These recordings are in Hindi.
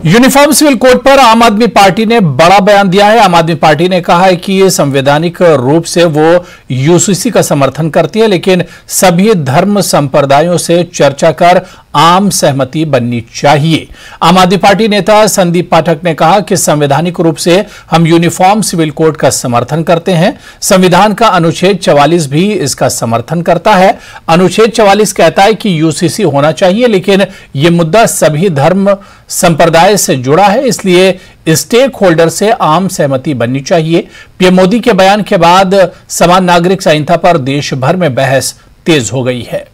यूनिफॉर्म सिविल कोड पर आम आदमी पार्टी ने बड़ा बयान दिया है। आम आदमी पार्टी ने कहा है कि संवैधानिक रूप से वो यूसीसी का समर्थन करती है, लेकिन सभी धर्म संप्रदायों से चर्चा कर आम सहमति बननी चाहिए। आम आदमी पार्टी नेता संदीप पाठक ने कहा कि संवैधानिक रूप से हम यूनिफॉर्म सिविल कोड का समर्थन करते हैं। संविधान का अनुच्छेद 44 भी इसका समर्थन करता है। अनुच्छेद 44 कहता है कि यूसीसी होना चाहिए, लेकिन यह मुद्दा सभी धर्म संप्रदाय से जुड़ा है, इसलिए स्टेक होल्डर से आम सहमति बननी चाहिए। पीएम मोदी के बयान के बाद समान नागरिक संहिता पर देश भर में बहस तेज हो गई है।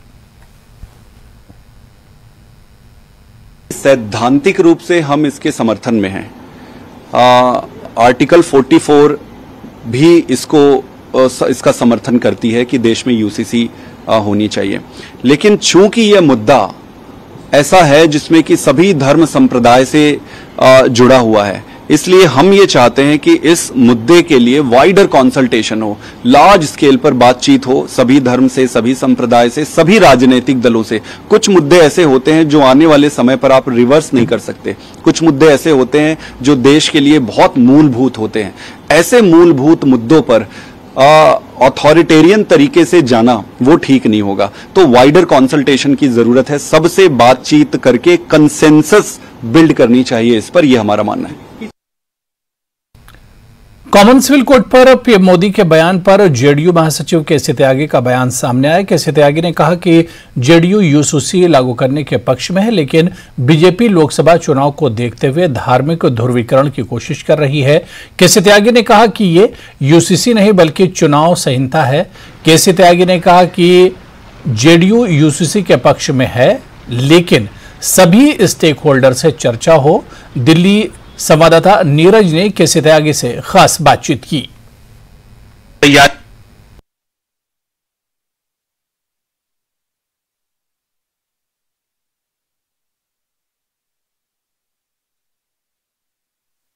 सैद्धांतिक रूप से हम इसके समर्थन में हैं। आर्टिकल 44 भी इसका समर्थन करती है कि देश में यूसीसी होनी चाहिए, लेकिन चूंकि यह मुद्दा ऐसा है जिसमें कि सभी धर्म संप्रदाय से जुड़ा हुआ है, इसलिए हम ये चाहते हैं कि इस मुद्दे के लिए वाइडर कंसल्टेशन हो, लार्ज स्केल पर बातचीत हो, सभी धर्म से, सभी संप्रदाय से, सभी राजनीतिक दलों से। कुछ मुद्दे ऐसे होते हैं जो आने वाले समय पर आप रिवर्स नहीं कर सकते। कुछ मुद्दे ऐसे होते हैं जो देश के लिए बहुत मूलभूत होते हैं। ऐसे मूलभूत मुद्दों पर अथॉरिटेरियन तरीके से जाना वो ठीक नहीं होगा। तो वाइडर कंसल्टेशन की जरूरत है, सबसे बातचीत करके कंसेंसस बिल्ड करनी चाहिए इस पर, यह हमारा मानना है। कॉमन सिविल कोड पर पीएम मोदी के बयान पर जेडीयू महासचिव केसी त्यागी का बयान सामने आया। केसी त्यागी ने कहा कि जेडीयू यूसीसी लागू करने के पक्ष में है, लेकिन बीजेपी लोकसभा चुनाव को देखते हुए धार्मिक ध्रुवीकरण की कोशिश कर रही है। केसी त्यागी ने कहा कि ये यूसीसी नहीं बल्कि चुनाव संहिता है। केसी त्यागी ने कहा कि जेडीयू यूसीसी के पक्ष में है, लेकिन सभी स्टेक होल्डर से चर्चा हो। दिल्ली संवाददाता नीरज ने केसी त्यागी से खास बातचीत की।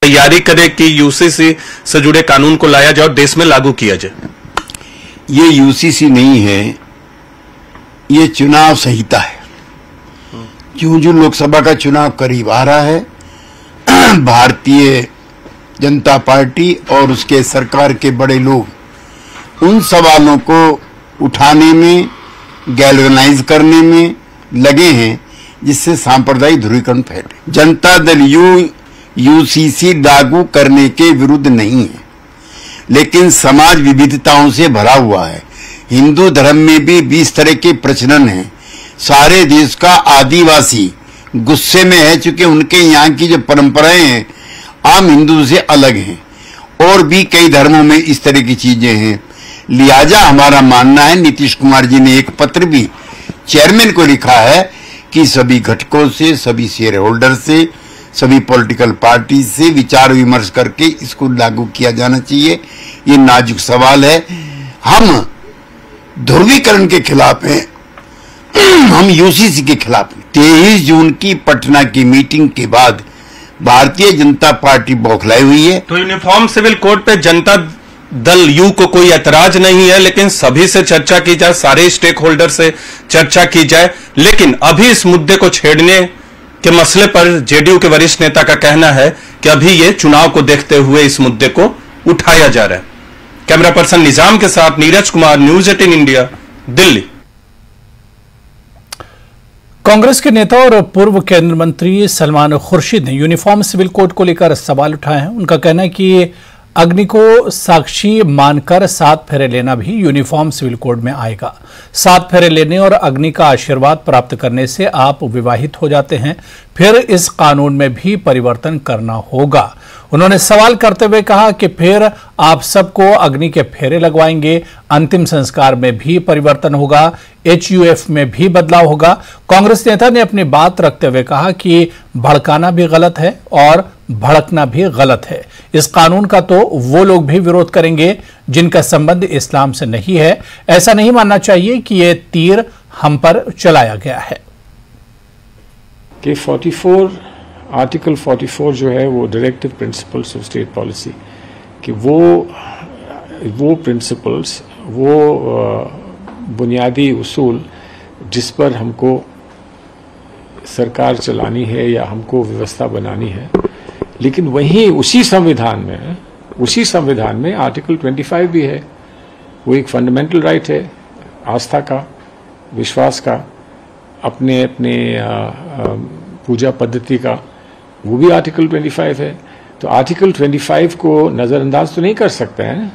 तैयारी करे कि यूसीसी से जुड़े कानून को लाया जाए और देश में लागू किया जाए। ये यूसीसी नहीं है, ये चुनाव संहिता है। क्यों जो लोकसभा का चुनाव करीब आ रहा है, भारतीय जनता पार्टी और उसके सरकार के बड़े लोग उन सवालों को उठाने में, गैल्वेनाइज करने में लगे हैं जिससे सांप्रदायिक ध्रुवीकरण फैले। जनता दल यूसीसी लागू करने के विरुद्ध नहीं है, लेकिन समाज विविधताओं से भरा हुआ है। हिंदू धर्म में भी 20 तरह के प्रचलन हैं। सारे देश का आदिवासी गुस्से में है, चूंकि उनके यहाँ की जो परंपराएं हैं आम हिंदू से अलग हैं, और भी कई धर्मों में इस तरह की चीजें हैं। लिहाजा हमारा मानना है, नीतीश कुमार जी ने एक पत्र भी चेयरमैन को लिखा है कि सभी घटकों से, सभी शेयर होल्डर से, सभी पॉलिटिकल पार्टी से विचार विमर्श करके इसको लागू किया जाना चाहिए। ये नाजुक सवाल है। हम ध्रुवीकरण के खिलाफ हैं, हम यूसीसी के खिलाफ हैं। 23 जून की पटना की मीटिंग के बाद भारतीय जनता पार्टी बौखलाई हुई है। तो यूनिफॉर्म सिविल कोड पे जनता दल यू को कोई ऐतराज नहीं है, लेकिन सभी से चर्चा की जाए, सारे स्टेक होल्डर से चर्चा की जाए। लेकिन अभी इस मुद्दे को छेड़ने के मसले पर जेडीयू के वरिष्ठ नेता का कहना है कि अभी ये चुनाव को देखते हुए इस मुद्दे को उठाया जा रहा है। कैमरा पर्सन निजाम के साथ नीरज कुमार, न्यूज 18 इंडिया, दिल्ली। कांग्रेस के नेता और पूर्व केंद्रीय मंत्री सलमान खुर्शीद ने यूनिफॉर्म सिविल कोड को लेकर सवाल उठाए हैं। उनका कहना है कि अग्नि को साक्षी मानकर 7 फेरे लेना भी यूनिफॉर्म सिविल कोड में आएगा। 7 फेरे लेने और अग्नि का आशीर्वाद प्राप्त करने से आप विवाहित हो जाते हैं, फिर इस कानून में भी परिवर्तन करना होगा। उन्होंने सवाल करते हुए कहा कि फिर आप सबको अग्नि के फेरे लगवाएंगे, अंतिम संस्कार में भी परिवर्तन होगा, HUF में भी बदलाव होगा। कांग्रेस नेता ने अपनी बात रखते हुए कहा कि भड़काना भी गलत है और भड़कना भी गलत है। इस कानून का तो वो लोग भी विरोध करेंगे जिनका संबंध इस्लाम से नहीं है। ऐसा नहीं मानना चाहिए कि ये तीर हम पर चलाया गया है। कि आर्टिकल 44 जो है वो directive principles of state policy कि वो प्रिंसिपल्स, वो बुनियादी उसूल जिस पर हमको सरकार चलानी है या हमको व्यवस्था बनानी है, लेकिन वहीं उसी संविधान में आर्टिकल 25 भी है। वो एक फंडामेंटल राइट है, आस्था का, विश्वास का, अपने अपने पूजा पद्धति का, वो भी आर्टिकल 25 है। तो आर्टिकल 25 को नज़रअंदाज तो नहीं कर सकते हैं।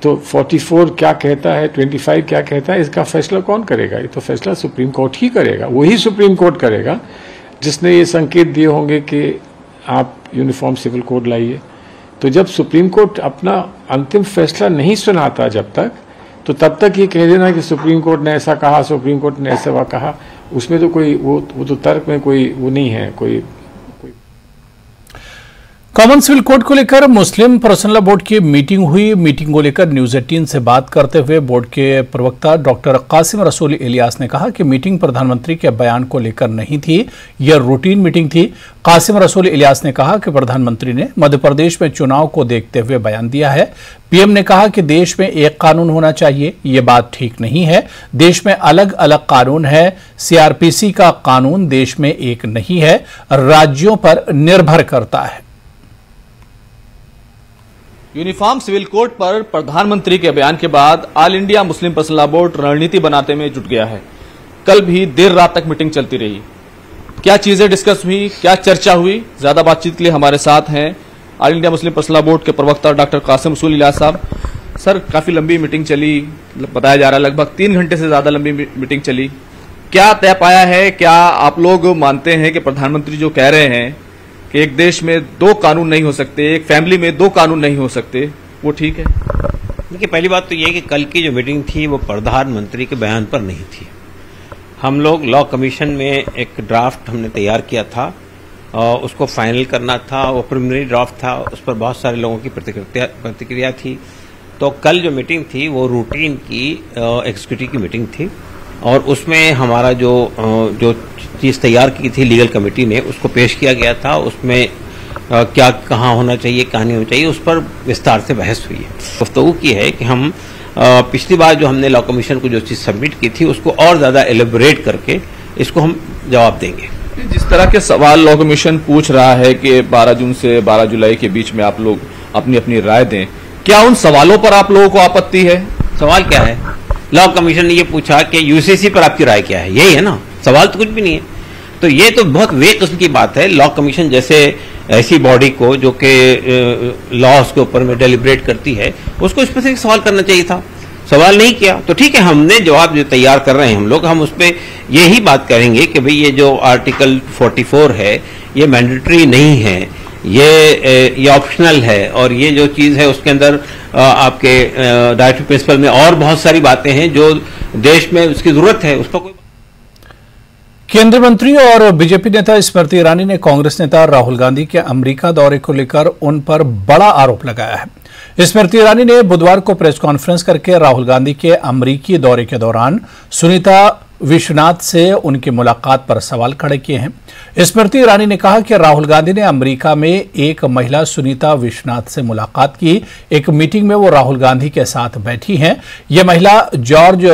तो 44 क्या कहता है, 25 क्या कहता है, इसका फैसला कौन करेगा? ये तो फैसला सुप्रीम कोर्ट ही करेगा। वही सुप्रीम कोर्ट करेगा जिसने ये संकेत दिए होंगे कि आप यूनिफॉर्म सिविल कोड लाइए। तो जब सुप्रीम कोर्ट अपना अंतिम फैसला नहीं सुनाता जब तक, तो तब तक ये कह देना कि सुप्रीम कोर्ट ने ऐसा कहा, सुप्रीम कोर्ट ने ऐसा कहा, उसमें तो कोई वो तो तर्क में कोई वो नहीं है। कोई कॉमन सिविल कोड को लेकर मुस्लिम पर्सनल लॉ बोर्ड की मीटिंग हुई। मीटिंग को लेकर न्यूज 18 से बात करते हुए बोर्ड के प्रवक्ता डॉक्टर कासिम रसूल इलियास ने कहा कि मीटिंग प्रधानमंत्री के बयान को लेकर नहीं थी, यह रूटीन मीटिंग थी। कासिम रसूल इलियास ने कहा कि प्रधानमंत्री ने मध्य प्रदेश में चुनाव को देखते हुए बयान दिया है। पीएम ने कहा कि देश में एक कानून होना चाहिए, ये बात ठीक नहीं है। देश में अलग अलग कानून है। सीआरपीसी का कानून देश में एक नहीं है, राज्यों पर निर्भर करता है। यूनिफॉर्म सिविल कोड पर प्रधानमंत्री के बयान के बाद all India Muslim personal law board रणनीति बनाने में जुट गया है। कल भी देर रात तक मीटिंग चलती रही। क्या चीजें डिस्कस हुई, क्या चर्चा हुई, ज्यादा बातचीत के लिए हमारे साथ हैं all India Muslim personal law board के प्रवक्ता डॉक्टर कासिम रसूल इलियास साहब। सर, काफी लंबी मीटिंग चली, बताया जा रहा है लगभग 3 घंटे से ज्यादा लंबी मीटिंग चली। क्या तय पाया है? क्या आप लोग मानते हैं कि प्रधानमंत्री जो कह रहे हैं कि एक देश में 2 कानून नहीं हो सकते, एक फैमिली में 2 कानून नहीं हो सकते, वो ठीक है? देखिए, पहली बात तो ये है कि कल की जो मीटिंग थी वो प्रधानमंत्री के बयान पर नहीं थी। हम लोग लॉ कमीशन में एक ड्राफ्ट हमने तैयार किया था और उसको फाइनल करना था। वो प्रिलिमिनरी ड्राफ्ट था, उस पर बहुत सारे लोगों की प्रतिक्रिया थी। तो कल जो मीटिंग थी वो रूटीन की एग्जीक्यूटिव की मीटिंग थी और उसमें हमारा जो चीज़ तैयार की थी लीगल कमेटी ने, उसको पेश किया गया था। उसमें क्या कहाँ होना चाहिए, कहाँ नहीं होना चाहिए, उस पर विस्तार से बहस हुई है। गुफ्तगू की है कि हम पिछली बार जो हमने लॉ कमीशन को जो चीज़ सबमिट की थी उसको और ज़्यादा एलिबोरेट करके इसको हम जवाब देंगे। जिस तरह के सवाल लॉ कमीशन पूछ रहा है कि 12 जून से 12 जुलाई के बीच में आप लोग अपनी अपनी राय दें, क्या उन सवालों पर आप लोगों को आपत्ति है? सवाल क्या है? लॉ कमीशन ने ये पूछा कि यूसीसी पर आपकी राय क्या है, यही है ना, सवाल तो कुछ भी नहीं है। तो ये तो बहुत वे किस्म की बात है। लॉ कमीशन जैसे ऐसी बॉडी को जो कि लॉज के ऊपर में डेलिब्रेट करती है, उसको स्पेसिफिक सवाल करना चाहिए था, सवाल नहीं किया। तो ठीक है, हमने जवाब जो तैयार कर रहे हैं हम लोग, हम उस पर यही बात करेंगे कि भाई ये जो आर्टिकल 44 है ये मैंडेटरी नहीं है, ये ऑप्शनल है और ये जो चीज़ है उसके अंदर आपके डायरेक्टिव प्रिंसिपल में और बहुत सारी बातें हैं जो देश में उसकी जरूरत है, उस पर कोई। केंद्रीय मंत्री और बीजेपी नेता स्मृति ईरानी ने कांग्रेस नेता राहुल गांधी के अमेरिका दौरे को लेकर उन पर बड़ा आरोप लगाया है। स्मृति ईरानी ने बुधवार को प्रेस कॉन्फ्रेंस करके राहुल गांधी के अमेरिकी दौरे के दौरान सुनीता विश्वनाथ से उनकी मुलाकात पर सवाल खड़े किए हैं। स्मृति ईरानी ने कहा कि राहुल गांधी ने अमेरिका में एक महिला सुनीता विश्वनाथ से मुलाकात की। एक मीटिंग में वो राहुल गांधी के साथ बैठी हैं। ये महिला जॉर्ज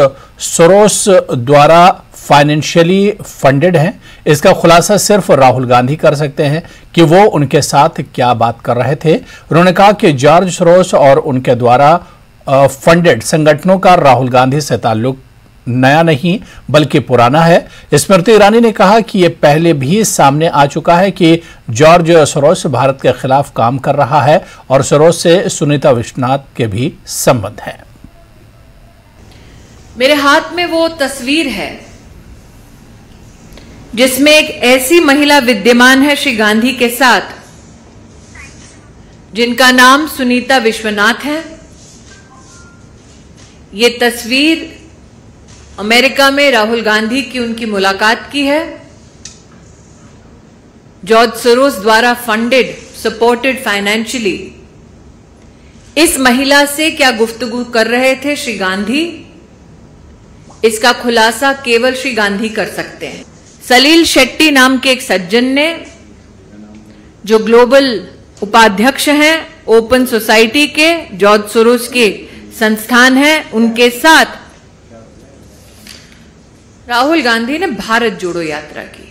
सोरोस द्वारा फाइनेंशियली फंडेड हैं। इसका खुलासा सिर्फ राहुल गांधी कर सकते हैं कि वो उनके साथ क्या बात कर रहे थे। उन्होंने कहा कि जॉर्ज सोरोस और उनके द्वारा फंडेड संगठनों का राहुल गांधी से ताल्लुक नया नहीं बल्कि पुराना है। स्मृति ईरानी ने कहा कि यह पहले भी सामने आ चुका है कि जॉर्ज सोरोस भारत के खिलाफ काम कर रहा है और सोरोस से सुनीता विश्वनाथ के भी संबंध हैं। मेरे हाथ में वो तस्वीर है जिसमें एक ऐसी महिला विद्यमान है श्री गांधी के साथ जिनका नाम सुनीता विश्वनाथ है। ये तस्वीर अमेरिका में राहुल गांधी की उनकी मुलाकात की है। जॉर्ज सोरोस द्वारा फंडेड, सपोर्टेड फाइनेंशियली। इस महिला से क्या गुफ्तगू कर रहे थे श्री गांधी, इसका खुलासा केवल श्री गांधी कर सकते हैं। सलील शेट्टी नाम के एक सज्जन ने, जो ग्लोबल उपाध्यक्ष हैं ओपन सोसाइटी के, जॉर्ज सोरोस के संस्थान हैं, उनके साथ राहुल गांधी ने भारत जोड़ो यात्रा की।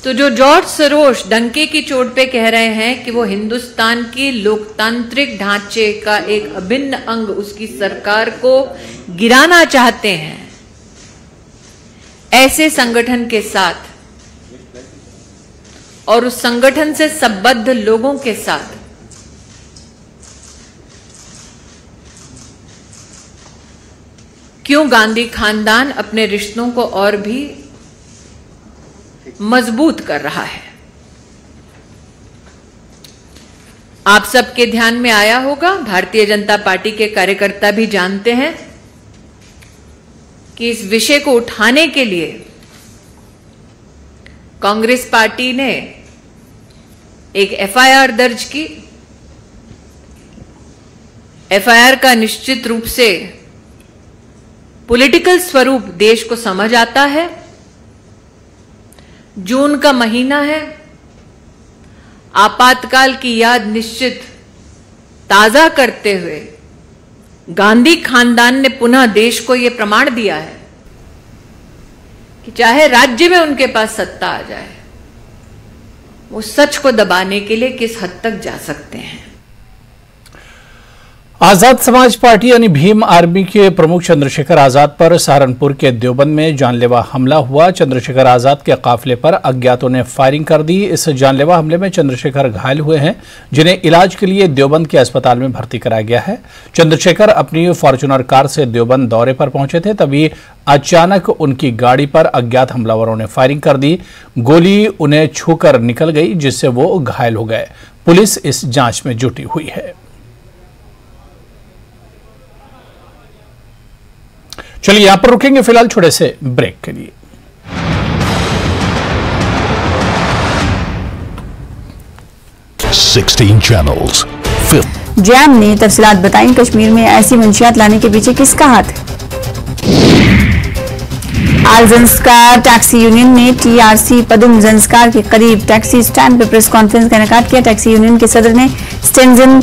तो जो जॉर्ज सोरोस डंके की चोट पे कह रहे हैं कि वो हिंदुस्तान की लोकतांत्रिक ढांचे का एक अभिन्न अंग उसकी सरकार को गिराना चाहते हैं, ऐसे संगठन के साथ और उस संगठन से संबद्ध लोगों के साथ क्यों गांधी खानदान अपने रिश्तों को और भी मजबूत कर रहा है? आप सबके ध्यान में आया होगा, भारतीय जनता पार्टी के कार्यकर्ता भी जानते हैं कि इस विषय को उठाने के लिए कांग्रेस पार्टी ने एक एफआईआर दर्ज की। एफआईआर का निश्चित रूप से पॉलिटिकल स्वरूप देश को समझ आता है। जून का महीना है, आपातकाल की याद निश्चित ताजा करते हुए गांधी खानदान ने पुनः देश को यह प्रमाण दिया है कि चाहे राज्य में उनके पास सत्ता आ जाए, वो सच को दबाने के लिए किस हद तक जा सकते हैं। आजाद समाज पार्टी यानी भीम आर्मी के प्रमुख चंद्रशेखर आजाद पर सहारनपुर के देवबंद में जानलेवा हमला हुआ। चंद्रशेखर आजाद के काफिले पर अज्ञातों ने फायरिंग कर दी। इस जानलेवा हमले में चंद्रशेखर घायल हुए हैं, जिन्हें इलाज के लिए देवबंद के अस्पताल में भर्ती कराया गया है। चंद्रशेखर अपनी फॉर्च्यूनर कार से देवबंद दौरे पर पहुंचे थे, तभी अचानक उनकी गाड़ी पर अज्ञात हमलावरों ने फायरिंग कर दी। गोली उन्हें छूकर निकल गई, जिससे वो घायल हो गए। पुलिस इस जांच में जुटी हुई है। चलिए यहां पर रुकेंगे फिलहाल छोटे से ब्रेक के लिए। चैनल्स फिल्म जैम ने तफसीलात बताई। कश्मीर में ऐसी मंशियात लाने के पीछे किसका हाथ है? आल ज़ंस्कार टैक्सी यूनियन ने टीआरसी पदुम ज़ंस्कार के करीब टैक्सी स्टैंड पर प्रेस कॉन्फ्रेंस का इनेकाद किया। टैक्सी यूनियन के सदर ने स्टेंजन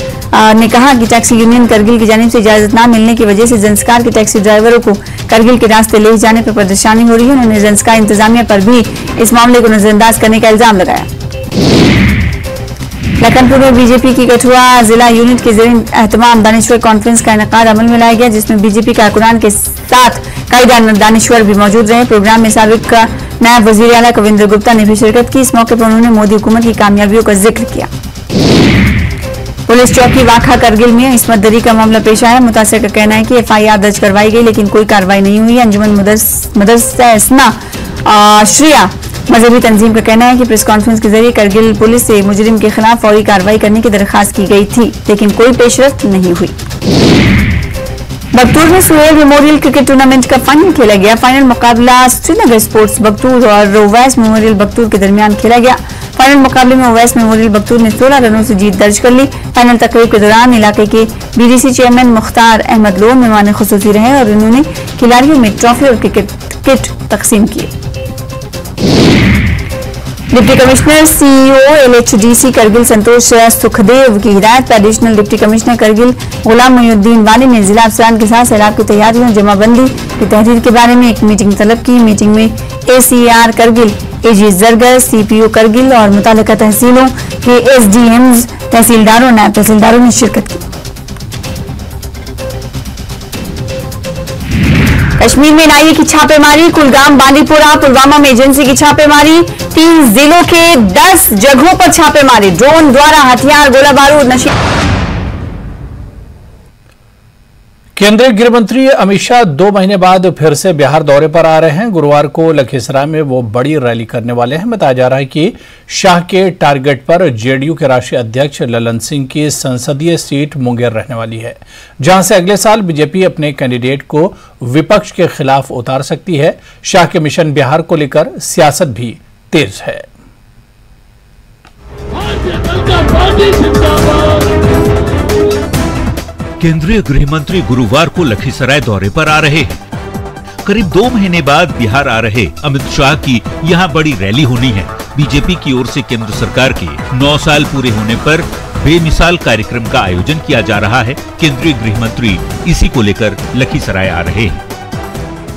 ने कहा कि टैक्सी यूनियन करगिल की जानिब से इजाजत न मिलने की वजह से ज़ंस्कार के टैक्सी ड्राइवरों को करगिल के रास्ते ले जाने पर परेशानी हो रही है। उन्होंने ज़ंस्कार इंतजामिया पर भी इस मामले को नजरअंदाज करने का इल्जाम लगाया। लखनपुर में बीजेपी की कठुआ जिला यूनिट के ज़रिए एहतमाम दानिश्वर कॉन्फ्रेंस का इनेकाद अमल में लाया गया, जिसमें बीजेपी कारकुनान के साथ कायदा दानिश्वर भी मौजूद रहे। प्रोग्राम में साबिक नायब वजीर आला कविंद्र गुप्ता ने भी शिरकत की। इस मौके पर उन्होंने मोदी हुकूमत की कामयाबियों का जिक्र किया। पुलिस चौकी वाखा करगिल में इस्मत दरी का मामला पेश आया। मुतासिर का कहना है कि एफआईआर दर्ज करवाई गई, लेकिन कोई कार्रवाई नहीं हुई। अंजुमन मदरसा श्रिया मजहबी तंजीम का कहना है कि प्रेस कॉन्फ्रेंस के जरिए करगिल पुलिस से मुजरिम के खिलाफ फौरी कार्रवाई करने की दरखास्त की गई थी, लेकिन कोई पेशरफ्त नहीं हुई। बगटूर में सुहेल मेमोरियल क्रिकेट टूर्नामेंट का फाइनल खेला गया। फाइनल मुकाबला श्रीनगर स्पोर्ट्स बगटूर और ओवैस मेमोरियल बगटूर के दरमियान खेला गया। फाइनल मुकाबले में ओवैस मेमोरियल बगटूर ने 16 रनों से जीत दर्ज कर ली। फाइनल तकरीब के दौरान इलाके के बीडीसी चेयरमैन मुख्तार अहमद लोन मेहमान खुसूसी रहे और उन्होंने खिलाड़ियों में ट्रॉफी और क्रिकेट किट तकसीम किए। डिप्टी कमिश्नर सीईओ एलएचडीसी करगिल संतोष सुखदेव की हिदायत पर एडिशनल डिप्टी कमिश्नर करगिल गुलाम मोइनुद्दीन वाली ने जिला अफसरान के साथ सैलाब की तैयारियों जमाबंदी की तहरीर के बारे में एक मीटिंग तलब की। मीटिंग में एसीआर करगिल, एजी जरगर, सीपीओ करगिल और मुतालिका तहसीलों के एसडीएम्स, तहसीलदारों, नायब तहसीलदारों ने शिरकत की। कश्मीर में एनआईए की छापेमारी। कुलगाम, बांदीपुरा, पुलवामा में एजेंसी की छापेमारी। 3 जिलों के 10 जगहों पर छापेमारी। ड्रोन द्वारा हथियार, गोला बारूद, नशे। केंद्रीय गृह मंत्री अमित शाह 2 महीने बाद फिर से बिहार दौरे पर आ रहे हैं। गुरुवार को लखीसराय में वो बड़ी रैली करने वाले हैं। बताया जा रहा है कि शाह के टारगेट पर जेडीयू के राष्ट्रीय अध्यक्ष ललन सिंह की संसदीय सीट मुंगेर रहने वाली है, जहां से अगले साल बीजेपी अपने कैंडिडेट को विपक्ष के खिलाफ उतार सकती है। शाह के मिशन बिहार को लेकर सियासत भी तेज है। केंद्रीय गृह मंत्री गुरुवार को लखीसराय दौरे पर आ रहे हैं। करीब 2 महीने बाद बिहार आ रहे अमित शाह की यहां बड़ी रैली होनी है। बीजेपी की ओर से केंद्र सरकार के 9 साल पूरे होने पर बेमिसाल कार्यक्रम का आयोजन किया जा रहा है। केंद्रीय गृह मंत्री इसी को लेकर लखीसराय आ रहे हैं।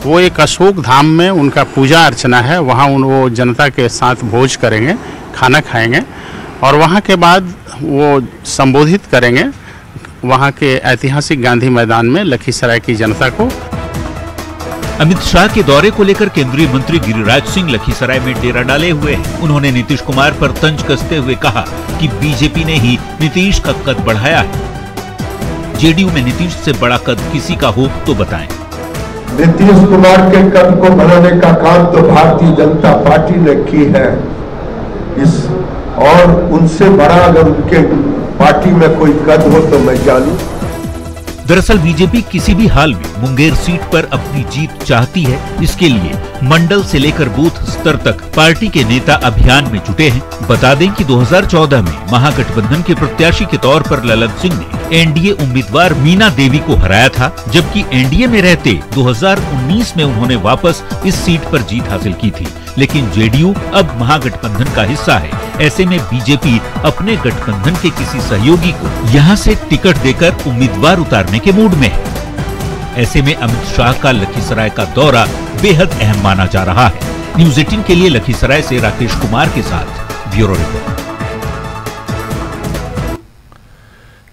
वो एक अशोक धाम में उनका पूजा अर्चना है, वहाँ वो जनता के साथ भोज करेंगे, खाना खाएंगे और वहाँ के बाद वो संबोधित करेंगे वहाँ के ऐतिहासिक गांधी मैदान में लखीसराय की जनता को। अमित शाह के दौरे को लेकर केंद्रीय मंत्री गिरिराज सिंह लखीसराय में डेरा डाले हुए हैं। उन्होंने नीतीश कुमार पर तंज कसते हुए कहा कि बीजेपी ने ही नीतीश का कद बढ़ाया है। जेडीयू में नीतीश से बड़ा कद किसी का हो तो बताएं। नीतीश कुमार के कद को बढ़ाने का काम तो भारतीय जनता पार्टी ने की है, और उनसे बड़ा अगर उनके पार्टी में कोई कद हो तो मैं जानूं। दरअसल बीजेपी किसी भी हाल में मुंगेर सीट पर अपनी जीत चाहती है। इसके लिए मंडल से लेकर बूथ स्तर तक पार्टी के नेता अभियान में जुटे हैं। बता दें कि 2014 में महागठबंधन के प्रत्याशी के तौर पर ललन सिंह ने एनडीए उम्मीदवार मीना देवी को हराया था, जबकि एनडीए में रहते 2019 में उन्होंने वापस इस सीट पर जीत हासिल की थी। लेकिन जेडीयू अब महागठबंधन का हिस्सा है। ऐसे में बीजेपी अपने गठबंधन के किसी सहयोगी को यहां से टिकट देकर उम्मीदवार उतारने के मूड में है। ऐसे में अमित शाह का लखीसराय का दौरा बेहद अहम माना जा रहा है। न्यूज़ 18 के लिए लखीसराय से राकेश कुमार के साथ ब्यूरो रिपोर्ट।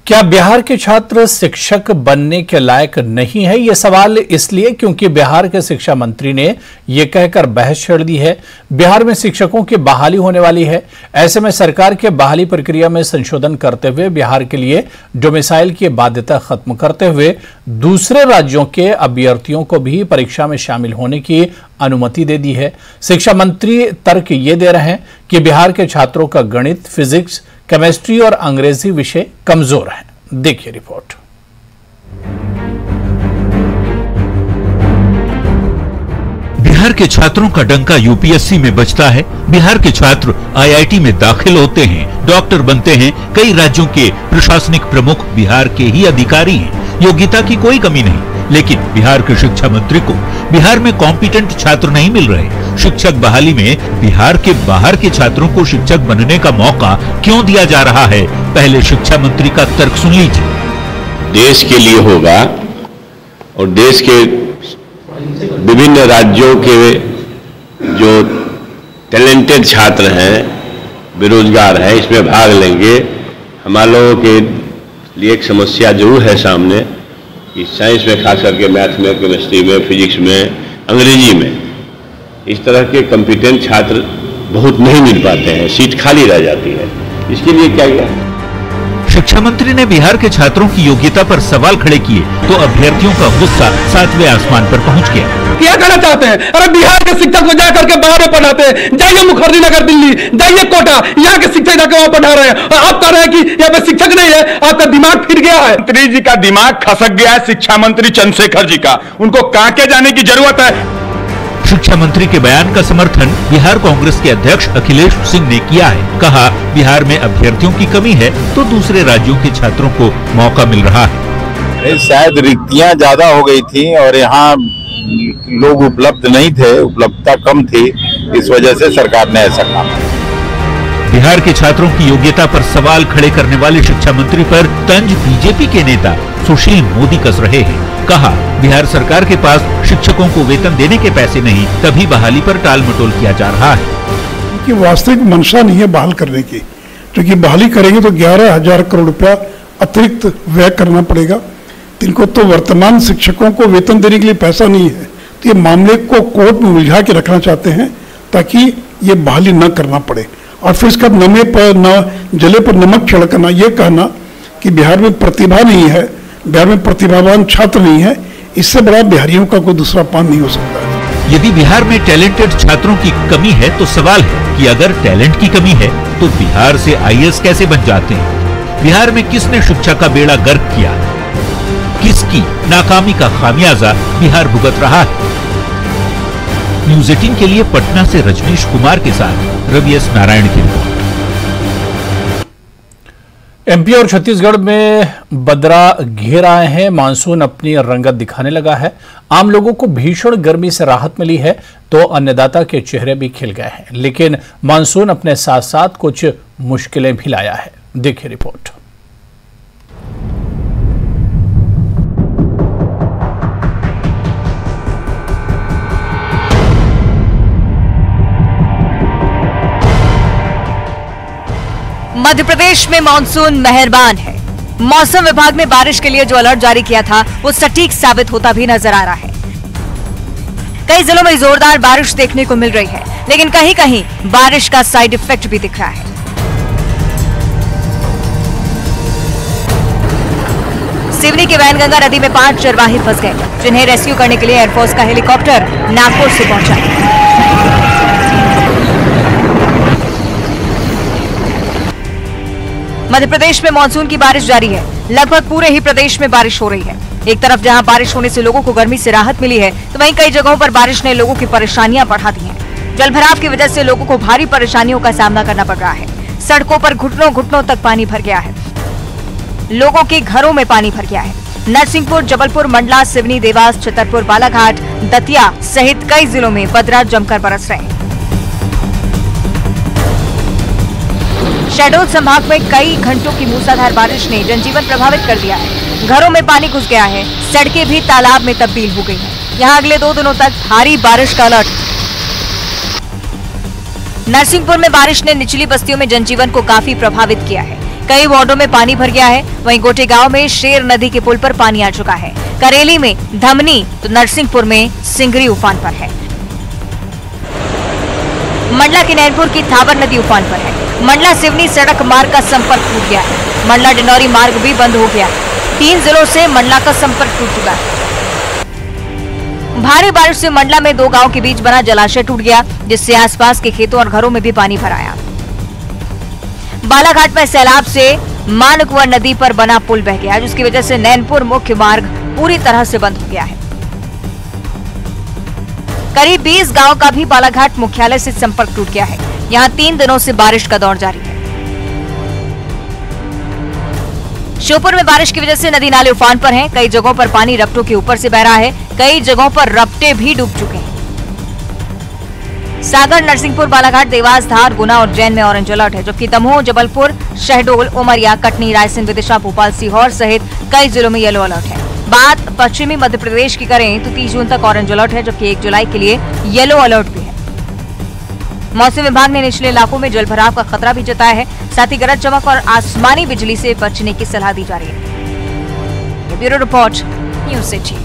क्या बिहार के छात्र शिक्षक बनने के लायक नहीं है? यह सवाल इसलिए क्योंकि बिहार के शिक्षा मंत्री ने यह कहकर बहस छेड़ दी है। बिहार में शिक्षकों की बहाली होने वाली है। ऐसे में सरकार के बहाली प्रक्रिया में संशोधन करते हुए बिहार के लिए डोमिसाइल की बाध्यता खत्म करते हुए दूसरे राज्यों के अभ्यर्थियों को भी परीक्षा में शामिल होने की अनुमति दे दी है। शिक्षा मंत्री तर्क ये दे रहे हैं कि बिहार के छात्रों का गणित, फिजिक्स, केमिस्ट्री और अंग्रेजी विषय कमजोर हैं। देखिए रिपोर्ट। बिहार के छात्रों का डंका यूपीएससी में बजता है। बिहार के छात्र आईआईटी में दाखिल होते हैं, डॉक्टर बनते हैं। कई राज्यों के प्रशासनिक प्रमुख बिहार के ही अधिकारी हैं। योग्यता की कोई कमी नहीं, लेकिन बिहार के शिक्षा मंत्री को बिहार में कॉम्पिटेंट छात्र नहीं मिल रहे। शिक्षक बहाली में बिहार के बाहर के छात्रों को शिक्षक बनने का मौका क्यों दिया जा रहा है? पहले शिक्षा मंत्री का तर्क सुन लीजिए। देश के लिए होगा और देश के विभिन्न राज्यों के जो टैलेंटेड छात्र हैं, बेरोजगार हैं, इसमें भाग लेंगे। हमारे लोगों के लिए एक समस्या जरूर है सामने कि साइंस में, खास करके मैथ में, केमिस्ट्री में, फिजिक्स में, अंग्रेजी में इस तरह के कॉम्पिटेंट छात्र बहुत नहीं मिल पाते हैं, सीट खाली रह जाती है। इसके लिए क्या किया? शिक्षा मंत्री ने बिहार के छात्रों की योग्यता पर सवाल खड़े किए तो अभ्यर्थियों का गुस्सा 7वें आसमान पर पहुंच गया। क्या कहना चाहते हैं? अरे बिहार के शिक्षक को जाकर के बाहर में पढ़ाते हैं, जाइए मुखर्जी नगर दिल्ली, जाइए कोटा, यहाँ के शिक्षक जाकर वहां पढ़ा रहे हैं और आप कह रहे हैं कि यहाँ पे शिक्षक नहीं है। आपका दिमाग फिर गया है। मंत्री जी का दिमाग खसक गया है, शिक्षा मंत्री चंद्रशेखर जी का। उनको कांके जाने की जरूरत है। शिक्षा मंत्री के बयान का समर्थन बिहार कांग्रेस के अध्यक्ष अखिलेश सिंह ने किया है। कहा, बिहार में अभ्यर्थियों की कमी है तो दूसरे राज्यों के छात्रों को मौका मिल रहा है। शायद रिक्तियां ज्यादा हो गई थी और यहाँ लोग उपलब्ध नहीं थे, उपलब्धता कम थी, इस वजह से सरकार ने ऐसा कहा। बिहार के छात्रों की योग्यता पर सवाल खड़े करने वाले शिक्षा मंत्री पर तंज बीजेपी के नेता सुशील मोदी कस रहे हैं। कहा, बिहार सरकार के पास शिक्षकों को वेतन देने के पैसे नहीं, तभी बहाली पर टाल मटोल किया जा रहा है। कि वास्तविक मंशा नहीं है बहाल करने की, क्योंकि बहाली करेंगे तो 11,000 करोड़ रुपया अतिरिक्त व्यय करना पड़ेगा। इनको तो वर्तमान शिक्षकों को वेतन देने के लिए पैसा नहीं है, तो ये मामले को कोर्ट में उलझा के रखना चाहते हैं ताकि ये बहाली न करना पड़े। और फिर इसका नमे पर न जले पर नमक छिड़कना, ये कहना कि बिहार में प्रतिभा नहीं है, बिहार में प्रतिभावान छात्र नहीं है, इससे बड़ा बिहारियों का कोई दूसरा पान नहीं हो सकता है। यदि बिहार में टैलेंटेड छात्रों की कमी है तो सवाल है कि अगर टैलेंट की कमी है तो बिहार से आईएएस कैसे बन जाते हैं? बिहार में किसने शिक्षा का बेड़ा गर्क किया? किसकी नाकामी का खामियाजा बिहार भुगत रहा है? न्यूज़ 18 के लिए पटना से रजनीश कुमार के साथ रवि एस नारायण की रिपोर्ट। एमपी और छत्तीसगढ़ में बदरा घेर आए हैं। मानसून अपनी रंगत दिखाने लगा है। आम लोगों को भीषण गर्मी से राहत मिली है तो अन्नदाता के चेहरे भी खिल गए हैं, लेकिन मानसून अपने साथ साथ कुछ मुश्किलें भी लाया है। देखिए रिपोर्ट। मध्य प्रदेश में मानसून मेहरबान है। मौसम विभाग ने बारिश के लिए जो अलर्ट जारी किया था वो सटीक साबित होता भी नजर आ रहा है। कई जिलों में जोरदार बारिश देखने को मिल रही है, लेकिन कहीं कहीं बारिश का साइड इफेक्ट भी दिख रहा है। सिवनी के वैनगंगा नदी में 5 चरवाहे फंस गए, जिन्हें रेस्क्यू करने के लिए एयरफोर्स का हेलीकॉप्टर नागपुर से पहुंचा। मध्य प्रदेश में मानसून की बारिश जारी है। लगभग पूरे ही प्रदेश में बारिश हो रही है। एक तरफ जहां बारिश होने से लोगों को गर्मी से राहत मिली है, तो वहीं कई जगहों पर बारिश ने लोगों की परेशानियां बढ़ा दी हैं। जलभराव की वजह से लोगों को भारी परेशानियों का सामना करना पड़ रहा है। सड़कों पर घुटनों घुटनों तक पानी भर गया है। लोगों के घरों में पानी भर गया है। नरसिंहपुर, जबलपुर, मंडला, सिवनी, देवास, छतरपुर, बालाघाट, दतिया सहित कई जिलों में बदरा जमकर बरस रहे हैं। शहडोल संभाग में कई घंटों की मूसलाधार बारिश ने जनजीवन प्रभावित कर दिया है। घरों में पानी घुस गया है। सड़कें भी तालाब में तब्दील हो गई हैं। यहां अगले 2 दिनों तक भारी बारिश का अलर्ट। नरसिंहपुर में बारिश ने निचली बस्तियों में जनजीवन को काफी प्रभावित किया है। कई वार्डों में पानी भर गया है। वहीं गोटे गांव में शेर नदी के पुल पर पानी आ चुका है। करेली में धमनी तो नरसिंहपुर में सिंगरी उफान पर है। मंडला के नैनपुर की थावर नदी उफान पर है। मंडला सिवनी सड़क मार्ग का संपर्क टूट गया है। मंडला डिंडौरी मार्ग भी बंद हो गया है। 3 जिलों से मंडला का संपर्क टूट चुका है। भारी बारिश से मंडला में 2 गांव के बीच बना जलाशय टूट गया, जिससे आसपास के खेतों और घरों में भी पानी भर आया। बालाघाट में सैलाब से मानकुंवर नदी पर बना पुल बह गया, जिसकी वजह से नैनपुर मुख्य मार्ग पूरी तरह से बंद हो गया है। करीब 20 गांव का भी बालाघाट मुख्यालय से संपर्क टूट गया है। यहां 3 दिनों से बारिश का दौर जारी है। श्योपुर में बारिश की वजह से नदी नाले उफान पर हैं। कई जगहों पर पानी रपटों के ऊपर से बह रहा है। कई जगहों पर रपटे भी डूब चुके हैं। सागर, नरसिंहपुर, बालाघाट, देवास, धार, गुना और जैन में ऑरेंज अलर्ट है, जबकि दमोह, जबलपुर, शहडोल, उमरिया, कटनी, रायसेन, विदिशा, भोपाल, सीहोर सहित कई जिलों में येलो अलर्ट है। बात पश्चिमी मध्य प्रदेश की करें तो 30 जून तक ऑरेंज अलर्ट है, जबकि 1 जुलाई के लिए येलो अलर्ट भी है। मौसम विभाग ने निचले इलाकों में जलभराव का खतरा भी जताया है। साथ ही गरज चमक और आसमानी बिजली से बचने की सलाह दी जा रही है। Bureau report, news city.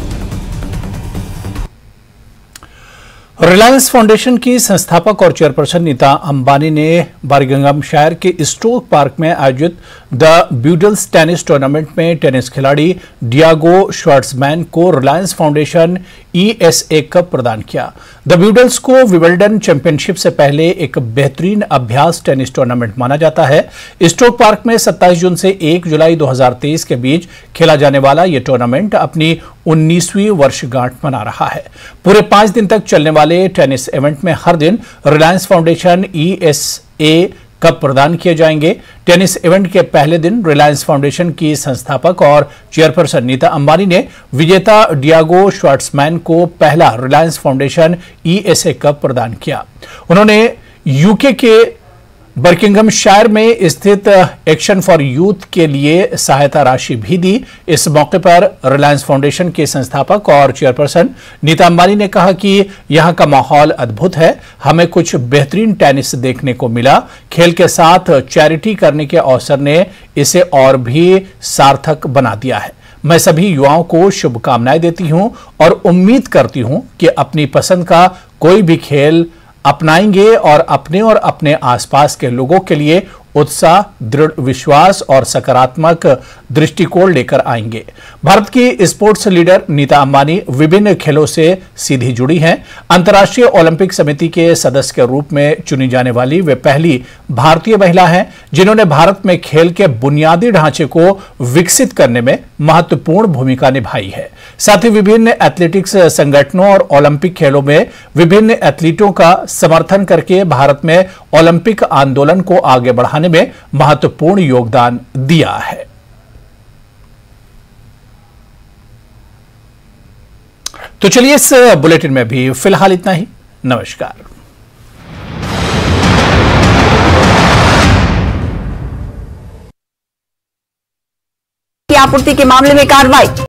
Reliance foundation की संस्थापक और चेयरपर्सन नीता अंबानी ने बकिंघमशायर के स्टोक पार्क में आयोजित द ब्यूडल्स टेनिस टूर्नामेंट में टेनिस खिलाड़ी डियागो श्वार्ट्जमैन को रिलायंस फाउंडेशन ESA कप प्रदान किया। द ब्यूडल्स को विंबलडन चैंपियनशिप से पहले एक बेहतरीन अभ्यास टेनिस टूर्नामेंट माना जाता है। स्टोक पार्क में 27 जून से 1 जुलाई 2023 के बीच खेला जाने वाला यह टूर्नामेंट अपनी 19वीं वर्षगांठ मना रहा है। पूरे 5 दिन तक चलने वाले टेनिस इवेंट में हर दिन रिलायंस फाउंडेशन ESA कप प्रदान किए जाएंगे। टेनिस इवेंट के पहले दिन रिलायंस फाउंडेशन की संस्थापक और चेयरपर्सन नीता अंबानी ने विजेता डियागो श्वार्ट्जमैन को पहला रिलायंस फाउंडेशन ESA कप प्रदान किया। उन्होंने यूके के बकिंघमशायर में स्थित एक्शन फॉर यूथ के लिए सहायता राशि भी दी। इस मौके पर रिलायंस फाउंडेशन के संस्थापक और चेयरपर्सन नीता अंबानी ने कहा कि यहां का माहौल अद्भुत है। हमें कुछ बेहतरीन टेनिस देखने को मिला। खेल के साथ चैरिटी करने के अवसर ने इसे और भी सार्थक बना दिया है। मैं सभी युवाओं को शुभकामनाएं देती हूं और उम्मीद करती हूं कि अपनी पसंद का कोई भी खेल अपनाएंगे और अपने आसपास के लोगों के लिए उत्साह, दृढ़ विश्वास और सकारात्मक दृष्टिकोण लेकर आएंगे। भारत की स्पोर्ट्स लीडर नीता अंबानी विभिन्न खेलों से सीधी जुड़ी हैं। अंतर्राष्ट्रीय ओलंपिक समिति के सदस्य के रूप में चुनी जाने वाली वे पहली भारतीय महिला हैं जिन्होंने भारत में खेल के बुनियादी ढांचे को विकसित करने में महत्वपूर्ण भूमिका निभाई है। साथ ही विभिन्न एथलेटिक्स संगठनों और ओलंपिक खेलों में विभिन्न एथलीटों का समर्थन करके भारत में ओलंपिक आंदोलन को आगे बढ़ाने में महत्वपूर्ण योगदान दिया है। तो चलिए इस बुलेटिन में भी फिलहाल इतना ही। नमस्कार। की आपूर्ति के मामले में कार्रवाई।